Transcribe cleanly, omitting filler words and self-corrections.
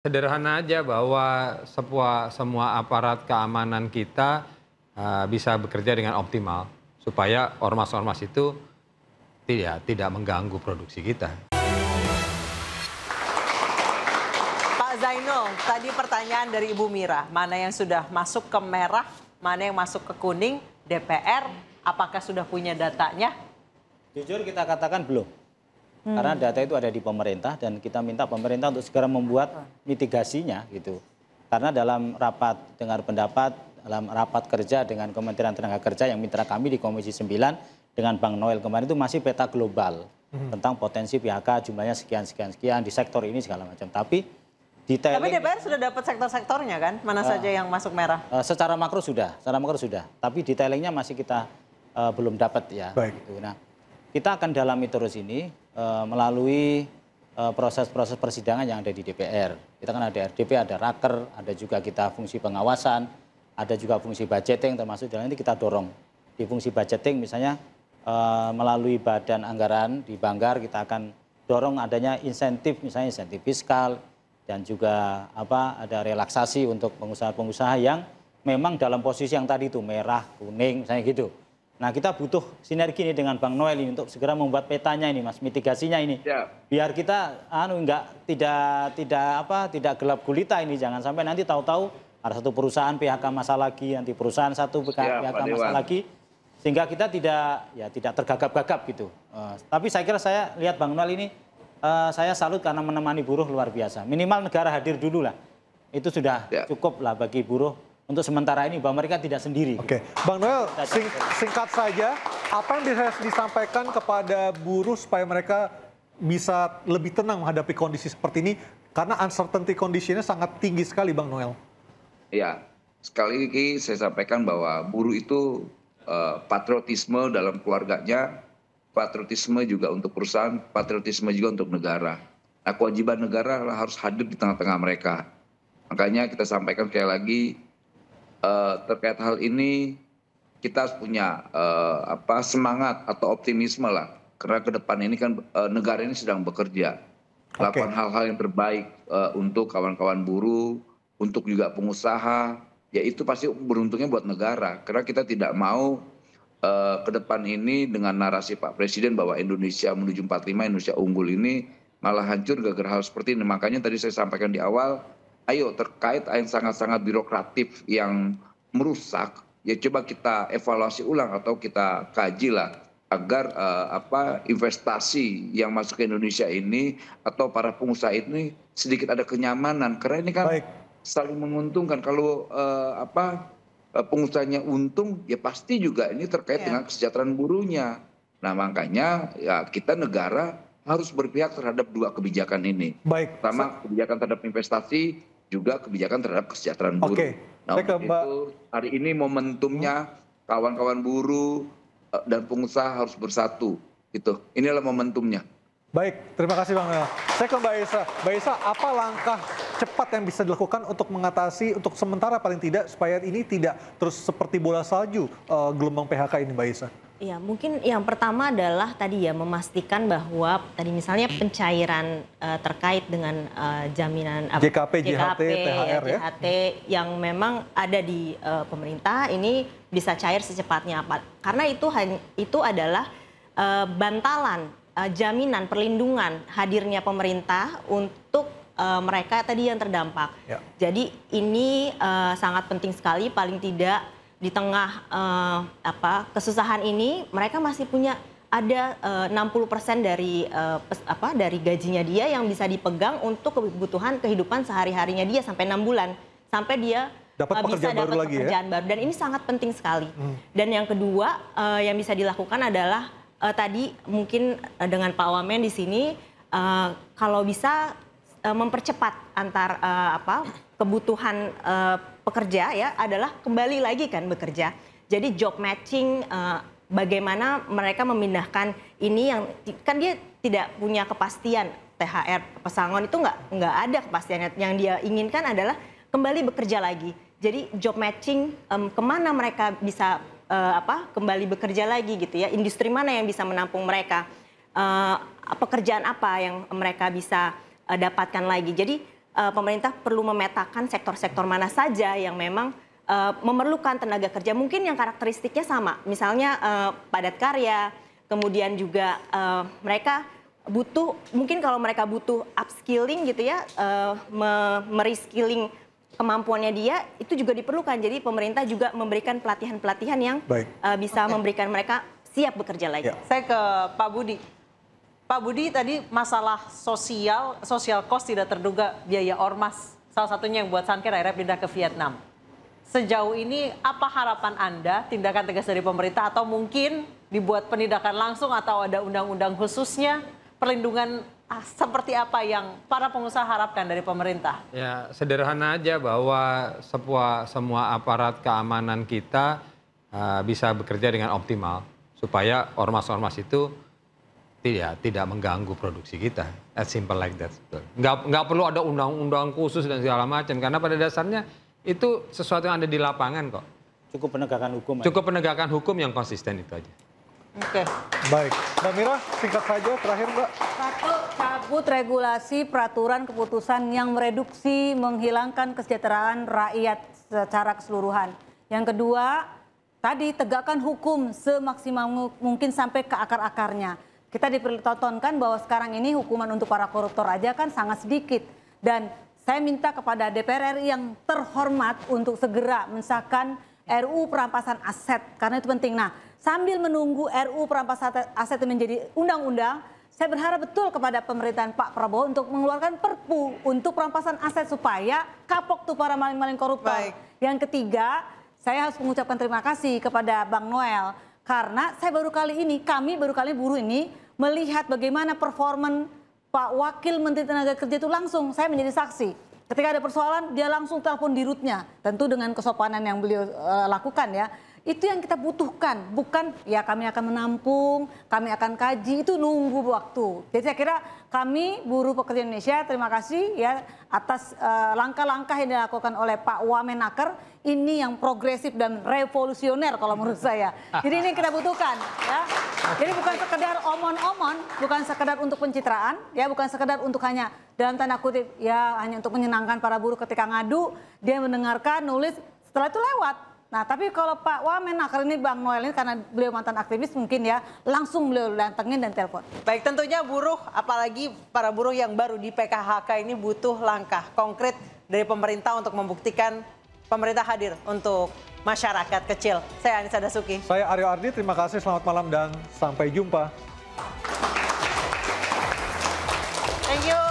Sederhana aja bahwa semua aparat keamanan kita bisa bekerja dengan optimal supaya ormas-ormas itu tidak mengganggu produksi kita. Pak Zainul, tadi pertanyaan dari Ibu Mira, mana yang sudah masuk ke merah, mana yang masuk ke kuning, DPR, apakah sudah punya datanya? Jujur kita katakan belum. Karena data itu ada di pemerintah dan kita minta pemerintah untuk segera membuat mitigasinya gitu. Karena dalam rapat dengar pendapat, dalam rapat kerja dengan Kementerian Tenaga Kerja yang mitra kami di Komisi 9 dengan Bang Noel kemarin itu masih peta global tentang potensi PHK jumlahnya sekian di sektor ini segala macam. Tapi detailing. Tapi DPR sudah dapat sektor-sektornya kan? Mana saja yang masuk merah? Secara makro sudah. Tapi detailingnya masih kita belum dapat ya. Baik. Gitu. Nah, kita akan dalami terus ini melalui proses-proses persidangan yang ada di DPR. Kita kan ada RDP, ada Raker, ada juga kita fungsi pengawasan, ada juga fungsi budgeting termasuk dalam ini kita dorong. Di fungsi budgeting misalnya melalui badan anggaran di Banggar kita akan dorong adanya insentif, misalnya insentif fiskal dan juga ada relaksasi untuk pengusaha-pengusaha yang memang dalam posisi yang tadi itu merah, kuning, misalnya gitu. Nah, kita butuh sinergi ini dengan Bang Noel ini untuk segera membuat petanya ini, Mas, mitigasinya ini. Ya. Biar kita tidak gelap gulita ini, jangan sampai nanti tahu-tahu ada satu perusahaan PHK masa lagi, nanti perusahaan satu PHK masa lagi, sehingga kita tidak tergagap-gagap gitu. Tapi saya lihat Bang Noel ini, saya salut karena menemani buruh luar biasa. Minimal negara hadir dulu lah, itu sudah cukup lah bagi buruh. Untuk sementara ini bahwa mereka tidak sendiri. Oke, Bang Noel, singkat saja, apa yang bisa disampaikan kepada buruh supaya mereka bisa lebih tenang menghadapi kondisi seperti ini? Karena uncertainty condition-nya sangat tinggi sekali, Bang Noel. Ya, sekali lagi saya sampaikan bahwa buruh itu patriotisme dalam keluarganya, patriotisme juga untuk perusahaan, patriotisme juga untuk negara. Nah, kewajiban negara harus hadir di tengah-tengah mereka. Makanya kita sampaikan sekali lagi, terkait hal ini kita harus punya semangat atau optimisme lah karena ke depan ini kan negara ini sedang bekerja lakukan hal-hal yang terbaik untuk kawan-kawan buruh, untuk juga pengusaha, ya itu pasti beruntungnya buat negara karena kita tidak mau ke depan ini dengan narasi Pak Presiden bahwa Indonesia menuju 45 Indonesia unggul ini malah hancur gara-gara hal seperti ini. Makanya tadi saya sampaikan di awal, ayo terkait yang sangat-sangat birokratif yang merusak, ya coba kita evaluasi ulang atau kita kaji lah agar investasi yang masuk ke Indonesia ini atau para pengusaha ini sedikit ada kenyamanan karena ini kan saling menguntungkan. Kalau pengusahanya untung, ya pasti juga ini terkait dengan kesejahteraan buruhnya. Nah makanya ya kita negara harus berpihak terhadap dua kebijakan ini. Pertama kebijakan terhadap investasi, juga kebijakan terhadap kesejahteraan buruh. Nah, untuk itu hari ini momentumnya kawan-kawan buruh dan pengusaha harus bersatu. Gitu. Inilah momentumnya. Baik, terima kasih Bang Noel. Saya ke Mbak Esa. Mbak Esa, apa langkah cepat yang bisa dilakukan untuk mengatasi, untuk sementara paling tidak, supaya ini tidak terus seperti bola salju gelombang PHK ini, Mbak Esa? Ya, mungkin yang pertama adalah tadi ya memastikan bahwa tadi misalnya pencairan terkait dengan jaminan JKP, JHT, THR ya. JHT yang memang ada di pemerintah ini bisa cair secepatnya, Pak. Karena itu adalah bantalan, jaminan, perlindungan hadirnya pemerintah untuk mereka tadi yang terdampak. Ya. Jadi ini sangat penting sekali, paling tidak di tengah kesusahan ini mereka masih punya ada 60% dari gajinya dia yang bisa dipegang untuk kebutuhan kehidupan sehari-harinya dia sampai 6 bulan sampai dia bisa dapat pekerjaan baru dan ini sangat penting sekali. Dan yang kedua yang bisa dilakukan adalah tadi mungkin dengan Pak Wamen di sini kalau bisa mempercepat antar kebutuhan pekerja ya adalah kembali lagi kan bekerja. Jadi job matching bagaimana mereka memindahkan ini yang kan dia tidak punya kepastian THR pesangon itu nggak ada kepastiannya. Yang dia inginkan adalah kembali bekerja lagi. Jadi job matching kemana mereka bisa kembali bekerja lagi gitu ya. Industri mana yang bisa menampung mereka. Pekerjaan apa yang mereka bisa dapatkan lagi. Jadi pemerintah perlu memetakan sektor-sektor mana saja yang memang memerlukan tenaga kerja. Mungkin yang karakteristiknya sama, misalnya padat karya, kemudian juga mereka butuh, mungkin kalau mereka butuh upskilling gitu ya, mereskilling kemampuannya dia, itu juga diperlukan. Jadi pemerintah juga memberikan pelatihan-pelatihan yang bisa memberikan mereka siap bekerja lagi. Saya ke Pak Budi. Pak Budi, tadi masalah social cost tidak terduga biaya ormas. Salah satunya yang buat Sankir akhirnya pindah ke Vietnam. Sejauh ini apa harapan Anda, tindakan tegas dari pemerintah atau mungkin dibuat penindakan langsung atau ada undang-undang khususnya, perlindungan seperti apa yang para pengusaha harapkan dari pemerintah? Ya sederhana aja bahwa semua aparat keamanan kita bisa bekerja dengan optimal supaya ormas-ormas itu tidak mengganggu produksi kita. As simple like that. Nggak perlu ada undang-undang khusus dan segala macam karena pada dasarnya itu sesuatu yang ada di lapangan kok. Cukup penegakan hukum. Cukup penegakan hukum yang konsisten itu aja. Oke. Baik, Mbak Mira, singkat saja terakhir Mbak. Satu, cabut regulasi peraturan keputusan yang mereduksi, menghilangkan kesejahteraan rakyat secara keseluruhan. Yang kedua, tadi tegakkan hukum semaksimal mungkin sampai ke akar-akarnya. Kita dipertontonkan bahwa sekarang ini hukuman untuk para koruptor aja kan sangat sedikit. Dan saya minta kepada DPR RI yang terhormat untuk segera mensahkan RUU perampasan aset, karena itu penting. Nah, sambil menunggu RUU perampasan aset menjadi undang-undang, saya berharap betul kepada pemerintahan Pak Prabowo untuk mengeluarkan perpu untuk perampasan aset supaya kapok tuh para maling-maling koruptor. Baik. Yang ketiga, saya harus mengucapkan terima kasih kepada Bang Noel, karena kami baru kali buruh ini melihat bagaimana performan Pak Wakil Menteri Tenaga Kerja itu langsung, saya menjadi saksi. Ketika ada persoalan, dia langsung telepon dirutnya. Tentu dengan kesopanan yang beliau lakukan ya. Itu yang kita butuhkan, bukan ya kami akan menampung, kami akan kaji, itu nunggu waktu. Jadi saya kira kami buruh pekerja Indonesia terima kasih ya atas langkah-langkah yang dilakukan oleh Pak Wamenaker. Ini yang progresif dan revolusioner kalau menurut saya. Jadi ini kita butuhkan ya. Jadi bukan sekedar omon-omon, bukan sekedar untuk pencitraan, ya bukan sekedar untuk hanya dalam tanda kutip ya hanya untuk menyenangkan para buruh ketika ngadu, dia mendengarkan, nulis, setelah itu lewat. Nah tapi kalau Pak Wamenaker ini Bang Noel ini karena beliau mantan aktivis mungkin ya langsung beliau datengin dan telepon. Baik, tentunya buruh, apalagi para buruh yang baru di PKHK ini butuh langkah konkret dari pemerintah untuk membuktikan pemerintah hadir untuk masyarakat kecil. Saya Anissa Dasuki. Saya Aryo Ardi, terima kasih, selamat malam dan sampai jumpa. Thank you.